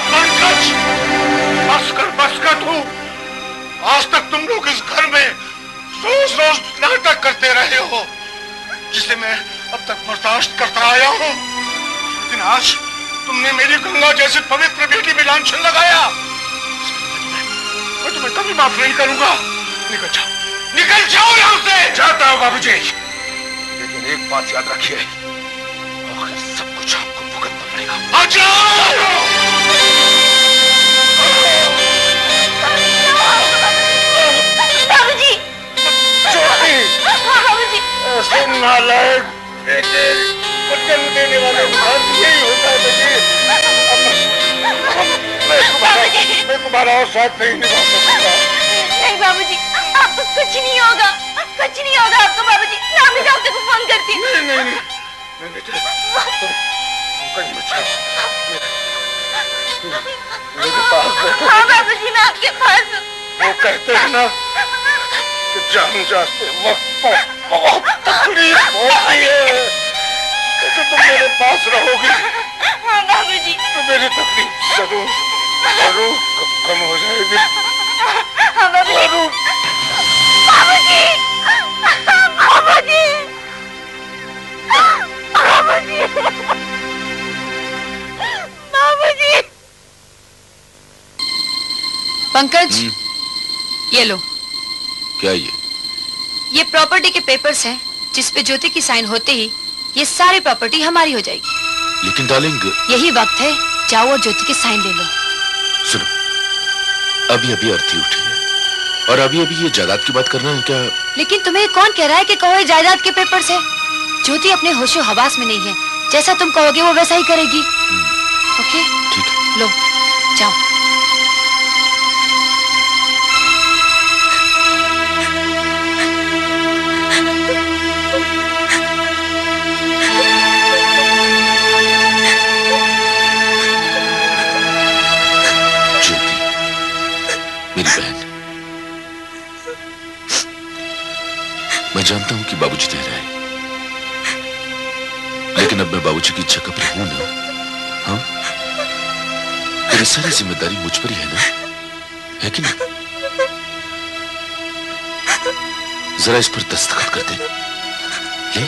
Speaker 1: कर तू। आज तक तुम लोग इस घर में रोज रोज नाटक करते रहे हो जिसे मैं अब तक बर्दाश्त करता आया हूँ, लेकिन आज तुमने मेरी गंगा जैसी पवित्र बेटी में लांछन लगाया। मैं तुम्हें कभी माफ नहीं करूंगा। निकल जाओ यहाँ से।
Speaker 5: जाता हूँ बाबूजी, लेकिन एक बात याद रखिए, आखिर सब कुछ आपको भुगतना पड़ेगा।
Speaker 1: आ जाओ।
Speaker 2: बाबूजी। बाबूजी।
Speaker 1: ऐसे नालायक बेटे को जन्म देने वाले यही होता है बेटी। मैं तुम्हारा और साथ नहीं निभा सकूंगा।
Speaker 2: नहीं बाबूजी, आपको कुछ नहीं होगा, कुछ नहीं होगा आपको बाबूजी। मैं अभी डॉक्टर को फोन करती हूँ।
Speaker 1: नहीं बेटे, कहीं मत जाओ। मेरे पास बैठो।
Speaker 2: हाँ बाबूजी, मैं आपके पास हूँ।
Speaker 1: वो कहते हैं ना कि जान जाते वक्त पर बहुत तकलीफ होती है, तो तुम मेरे पास रहोगी।
Speaker 2: हाँ बाबूजी।
Speaker 1: तो मेरी तकलीफ जरूर कम हो जाएगी।
Speaker 2: हाँ बाबूजी। बाबूजी। बाबूजी। बाबूजी। बाबूजी।
Speaker 3: पंकज, ये लो।
Speaker 5: क्या ये
Speaker 3: प्रॉपर्टी के पेपर्स हैं जिसपे ज्योति की साइन होते ही ये सारी प्रॉपर्टी हमारी हो जाएगी।
Speaker 5: लेकिन डार्लिंग,
Speaker 3: यही वक्त है, जाओ और ज्योति के साइन ले लो।
Speaker 5: सुनो, अभी अर्थी उठी है और अभी ये जायदाद की बात करना है क्या?
Speaker 3: लेकिन तुम्हें कौन कह रहा है कि कहो ये जायदाद के पेपर्स है? ज्योति अपने होशो हवास में नहीं है, जैसा तुम कहोगे वो वैसा ही करेगी। ओके?
Speaker 5: ठीक है।
Speaker 3: लो, जाओ।
Speaker 5: मेरी बहन, मैं जानता हूं कि बाबूजी रह रहे हैं, लेकिन अब मैं बाबूजी की जगह पर हूं ना। हाँ, तेरी सारी जिम्मेदारी मुझ पर ही है ना, है कि नहीं? जरा इस पर दस्तखत कर दे। ले,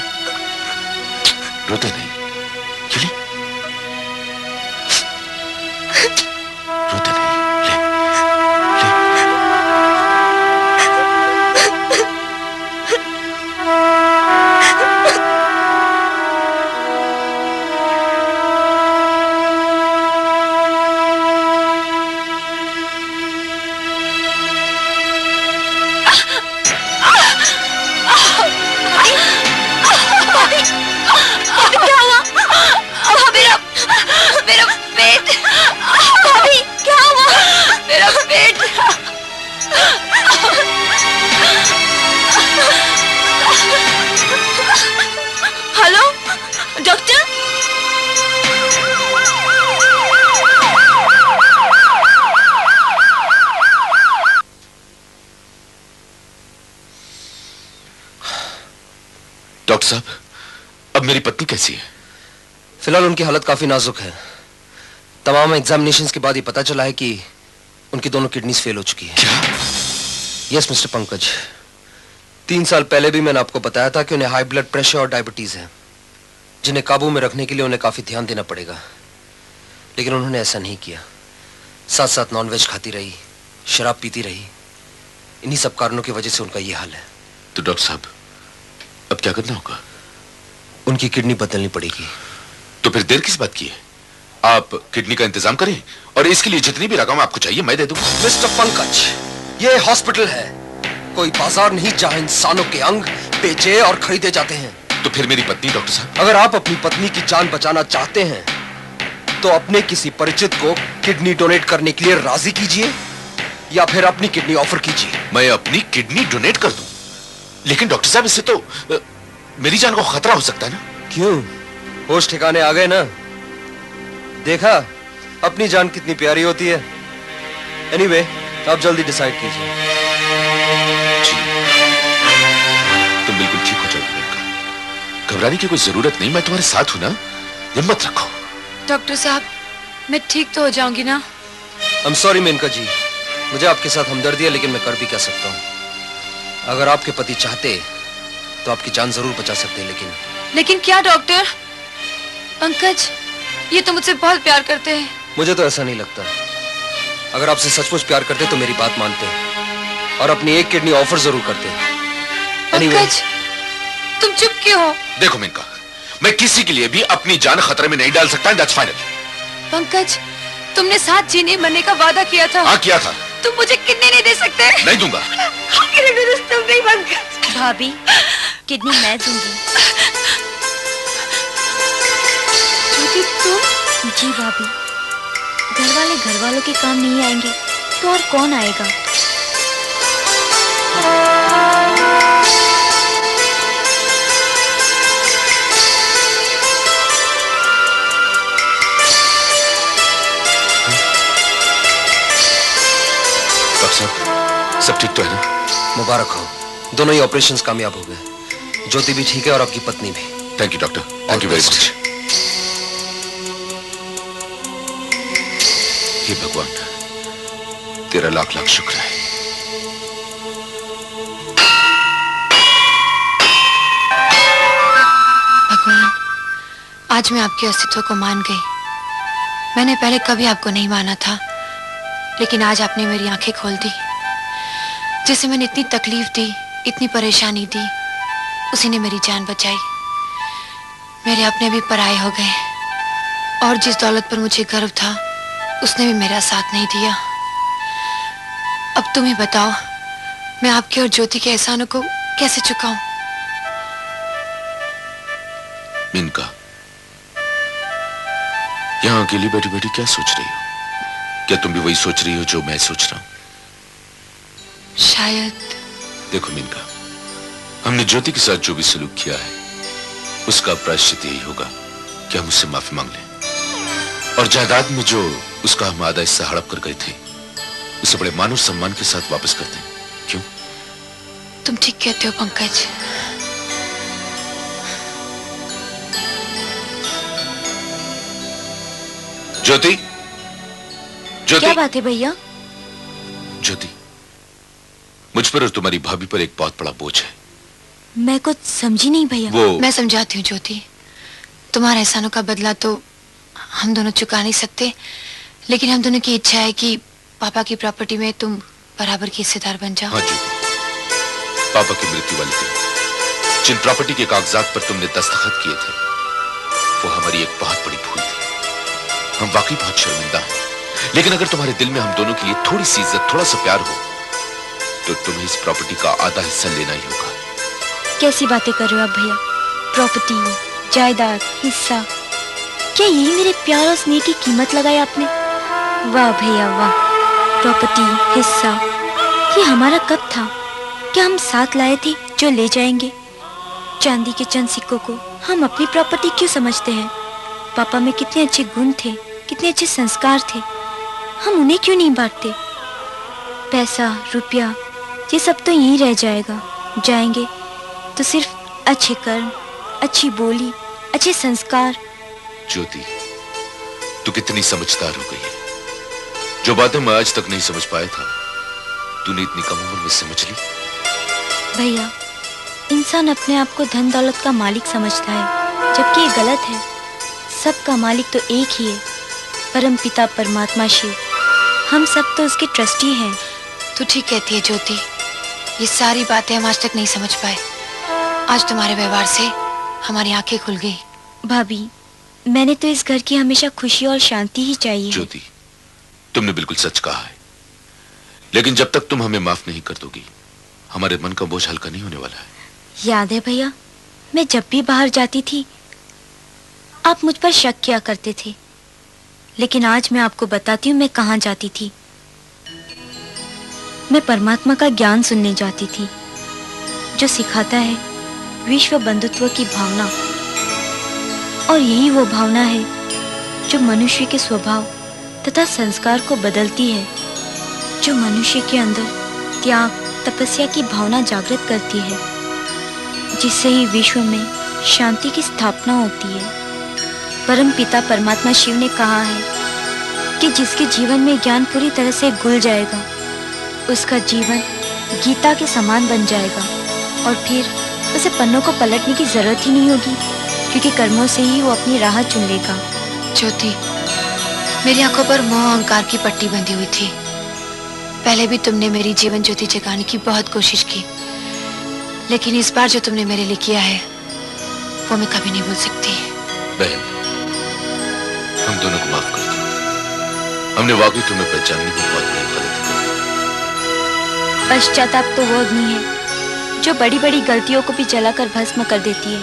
Speaker 5: रोते नहीं। ये ले, रोते नहीं। डॉक्टर साहब, अब मेरी पत्नी कैसी है?
Speaker 18: फिलहाल उनकी हालत काफी नाजुक है। तमाम एग्जामिनेशंस के बाद ये पता चला है कि उनकी दोनों किडनीज फेल हो चुकी है।
Speaker 5: क्या?
Speaker 18: यस मिस्टर पंकज, 3 साल पहले भी मैंने आपको बताया था कि उन्हें हाई ब्लड प्रेशर और डायबिटीज है, जिन्हें काबू में रखने के लिए उन्हें काफी ध्यान देना पड़ेगा। लेकिन उन्होंने ऐसा नहीं किया। साथ साथ नॉनवेज खाती रही, शराब पीती रही। इन्हीं सब कारणों की वजह से उनका ये हाल है।
Speaker 5: तो डॉक्टर साहब, क्या करना होगा?
Speaker 18: उनकी किडनी बदलनी पड़ेगी।
Speaker 5: तो फिर देर किस बात की है? आप किडनी का इंतजाम करें और इसके लिए जितनी भी रकम आपको चाहिए मैं दे दूंगा।
Speaker 18: मिस्टर पंकज, ये हॉस्पिटल है, कोई बाजार नहीं जहां इंसानों के अंग बेचे और खरीदे जाते हैं।
Speaker 5: तो फिर मेरी पत्नी डॉक्टर साहब?
Speaker 18: अगर आप अपनी पत्नी की जान बचाना चाहते हैं तो अपने किसी परिचित को किडनी डोनेट करने के लिए राजी कीजिए या फिर अपनी किडनी ऑफर कीजिए।
Speaker 5: मैं अपनी किडनी डोनेट कर दूं? लेकिन डॉक्टर साहब इससे तो मेरी जान को खतरा हो सकता है ना?
Speaker 18: क्यों? होश ठिकाने आ गए ना? देखा अपनी जान कितनी प्यारी होती है। एनीवे, आप जल्दी डिसाइड कीजिए।
Speaker 5: तुम बिल्कुल ठीक हो जाओगे मेनका, घबराने की कोई जरूरत नहीं, मैं तुम्हारे साथ हूं ना, हिम्मत रखो।
Speaker 3: डॉक्टर साहब, मैं ठीक तो हो जाऊंगी ना?
Speaker 18: I'm sorry मेनका जी, मुझे आपके साथ हमदर्दी है लेकिन मैं कर भी क्या सकता हूँ। अगर आपके पति चाहते तो आपकी जान जरूर बचा सकते हैं,
Speaker 3: लेकिन क्या डॉक्टर? पंकज, ये तो मुझसे बहुत प्यार करते हैं।
Speaker 18: मुझे तो ऐसा नहीं लगता। अगर आपसे सचमुच प्यार करते तो मेरी बात मानते और अपनी एक किडनी ऑफर जरूर करते।
Speaker 3: पंकज, तुम चुप क्यों हो?
Speaker 5: देखो मेनका, मैं किसी के लिए भी अपनी जान खतरे में नहीं डाल सकता। That's final.
Speaker 3: पंकज, तुमने साथ जीने मरने का वादा किया था।
Speaker 5: हाँ किया था।
Speaker 3: तुम मुझे किडनी नहीं दे सकते?
Speaker 5: नहीं दूंगा।
Speaker 3: तुम नहीं पंकज।
Speaker 2: भाभी, किडनी मैं दूंगी। तुम? जी भाभी, घर वालों के काम नहीं आएंगे तो और कौन आएगा?
Speaker 5: डॉक्टर साहब, सब ठीक तो है ना?
Speaker 18: मुबारक हो, दोनों ही ऑपरेशंस कामयाब हो गए। ज्योति भी ठीक है और आपकी पत्नी भी।
Speaker 5: Thank you doctor, thank you very much. हे भगवान, तेरा लाख लाख शुक्र है।
Speaker 3: भगवान, आज मैं आपके अस्तित्व को मान गई। मैंने पहले कभी आपको नहीं माना था, लेकिन आज आपने मेरी आंखें खोल दी। जिसे मैंने इतनी तकलीफ दी, इतनी परेशानी दी, उसी ने मेरी जान बचाई। मेरे अपने भी पराये हो गए और जिस दौलत पर मुझे गर्व था उसने भी मेरा साथ नहीं दिया। अब तुम ही बताओ, मैं आपके और ज्योति के एहसानों को कैसे चुकाऊं?
Speaker 5: मिनका, यहां अकेली बैठी बैठी क्या सोच रही हो? क्या तुम भी वही सोच रही हो जो मैं सोच रहा हूं?
Speaker 3: शायद।
Speaker 5: देखो मिनका, हमने ज्योति के साथ जो भी सलूक किया है उसका प्रायश्चित यही होगा कि हम उससे माफी मांग लें और जायदाद में जो उसका हम आधा हिस्सा हड़प कर गए थे उसे बड़े मान और सम्मान के साथ वापस करते हैं। क्यों?
Speaker 3: तुम ठीक कहते हो पंकज।
Speaker 5: ज्योति, ज्योति,
Speaker 2: क्या बात है भैया?
Speaker 5: ज्योति, मुझ पर और तुम्हारी भाभी पर एक बहुत बड़ा बोझ है।
Speaker 2: मैं कुछ समझी नहीं भैया।
Speaker 3: मैं समझाती हूँ ज्योति। तुम्हारे एहसानों का बदला तो हम दोनों चुका नहीं सकते, लेकिन हम दोनों की इच्छा है कि पापा की प्रॉपर्टी में तुम बराबर की हिस्सेदार बन जाओ।
Speaker 5: हाँ ज्योति, पापा की मृत्यु वाले दिन जिन प्रॉपर्टी के कागजात पर तुमने दस्तखत किए थे वो हमारी एक बहुत बड़ी भूल थी। हम वाकई बहुत शर्मिंदा हैं, लेकिन अगर तुम्हारे दिल में हम दोनों के लिए थोड़ी सी इज्जत, थोड़ा सा प्यार हो तो तुम्हें इस प्रॉपर्टी का आधा हिस्सा लेना ही होगा।
Speaker 2: कैसी बातें कर रहे हो आप भैया? प्रॉपर्टी, जायदाद, हिस्सा, क्या यही मेरे प्यार और स्नेह की कीमत लगाई आपने? वाह भैया वाह। प्रॉपर्टी, हिस्सा, ये हमारा कब था? क्या हम साथ लाए थे जो ले जाएंगे? चांदी के चंद सिक्कों को हम अपनी प्रॉपर्टी क्यों समझते हैं? पापा में कितने अच्छे गुण थे, कितने अच्छे संस्कार थे, हम उन्हें क्यों नहीं बांटते? पैसा, रुपया, ये सब तो यहीं रह जाएगा। जाएंगे तो सिर्फ अच्छे कर्म, अच्छी बोली, अच्छे संस्कार।
Speaker 5: ज्योति, तू कितनी समझदार हो गई है। जो बातें मैं आज तक नहीं समझ पाया था तूने इतनी कम उम्र में समझ ली।
Speaker 2: भैया, इंसान अपने आप को धन दौलत का मालिक समझता है, जबकि ये गलत है। सबका मालिक तो एक ही है, परम पिता परमात्मा शिव। हम सब तो उसके ट्रस्टी हैं।
Speaker 3: तू ठीक कहती है ज्योति, ये सारी बातें हम आज तक नहीं समझ पाए, आज तुम्हारे व्यवहार से हमारी आंखें खुल गई।
Speaker 2: भाभी, मैंने तो इस घर की हमेशा खुशी और शांति ही चाहिए।
Speaker 5: ज्योति, तुमने बिल्कुल सच कहा है, लेकिन जब तक तुम हमें माफ नहीं कर दोगी, हमारे मन का बोझ हल्का नहीं होने वाला है।
Speaker 2: याद है भैया, मैं जब भी बाहर जाती थी आप मुझ पर शक किया करते थे, लेकिन आज मैं आपको बताती हूँ मैं कहाँ जाती थी। मैं परमात्मा का ज्ञान सुनने जाती थी, जो सिखाता है विश्व बंधुत्व की भावना। और यही वो भावना है जो मनुष्य के स्वभाव तथा संस्कार को बदलती है, जो मनुष्य के अंदर त्याग तपस्या की भावना जागृत करती है, जिससे ही विश्व में शांति की स्थापना होती है। परम पिता परमात्मा शिव ने कहा है कि जिसके जीवन में ज्ञान पूरी तरह से घुल जाएगा, उसका जीवन गीता के समान बन जाएगा और फिर उसे पन्नों को पलटने की जरूरत ही नहीं होगी, क्योंकि कर्मों से ही वो अपनी राह चुन लेगा।
Speaker 3: ज्योति, मेरी आंखों पर मोह अहंकार की पट्टी बंधी हुई थी। पहले भी तुमने मेरी जीवन ज्योति जगाने की बहुत कोशिश की, लेकिन इस बार जो तुमने मेरे लिए किया है वो मैं कभी नहीं भूल सकती।
Speaker 5: बहन, हम दोनों को माफ कर दो। हमने वाकई तुम्हें पहचानने में बहुत बड़ी गलती की।
Speaker 2: पश्चाताप तो वो अग्नि है जो बड़ी बड़ी गलतियों को भी जलाकर भस्म कर देती है।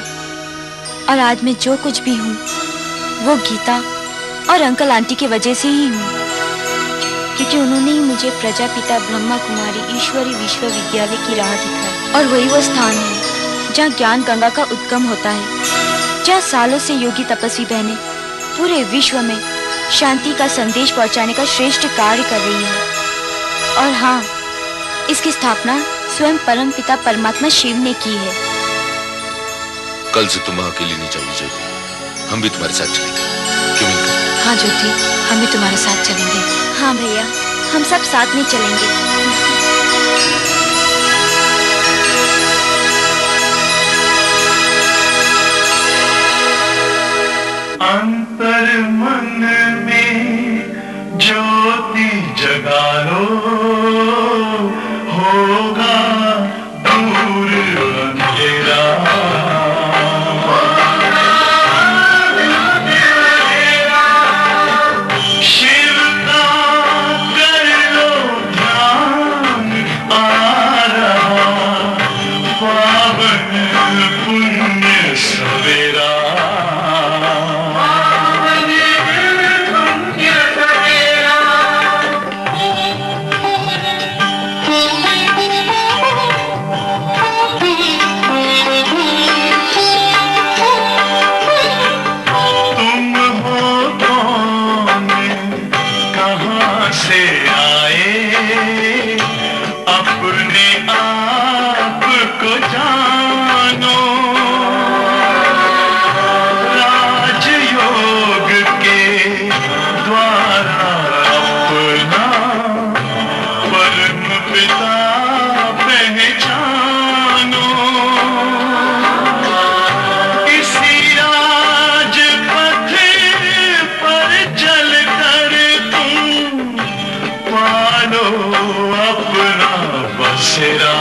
Speaker 2: और आज मैं जो कुछ भी हूँ वो गीता और अंकल आंटी की वजह से ही हूँ, क्योंकि उन्होंने ही मुझे प्रजापिता ब्रह्मा कुमारी ईश्वरी विश्वविद्यालय की राह दिखाई। और वही वो स्थान है जहाँ ज्ञान गंगा का उद्गम होता है, जहाँ सालों से योगी तपस्वी बहनें पूरे विश्व में शांति का संदेश पहुँचाने का श्रेष्ठ कार्य कर रही है। और हाँ, इसकी स्थापना स्वयं परम पिता परमात्मा शिव ने की है।
Speaker 5: कल से तुम अकेली नहीं जाओगी ज्योति, हम भी तुम्हारे साथ चलेंगे। क्यों मिलकर?
Speaker 3: हाँ ज्योति, हम भी तुम्हारे साथ चलेंगे।
Speaker 2: हाँ भैया, हम सब साथ में चलेंगे।
Speaker 19: अंतर मन में ज्योति जगा लो, होगा दूर अंधेरा। शिव का कर लो ध्यान, आ रहा पावन पुण्य सवेरा। अपना बसेरा।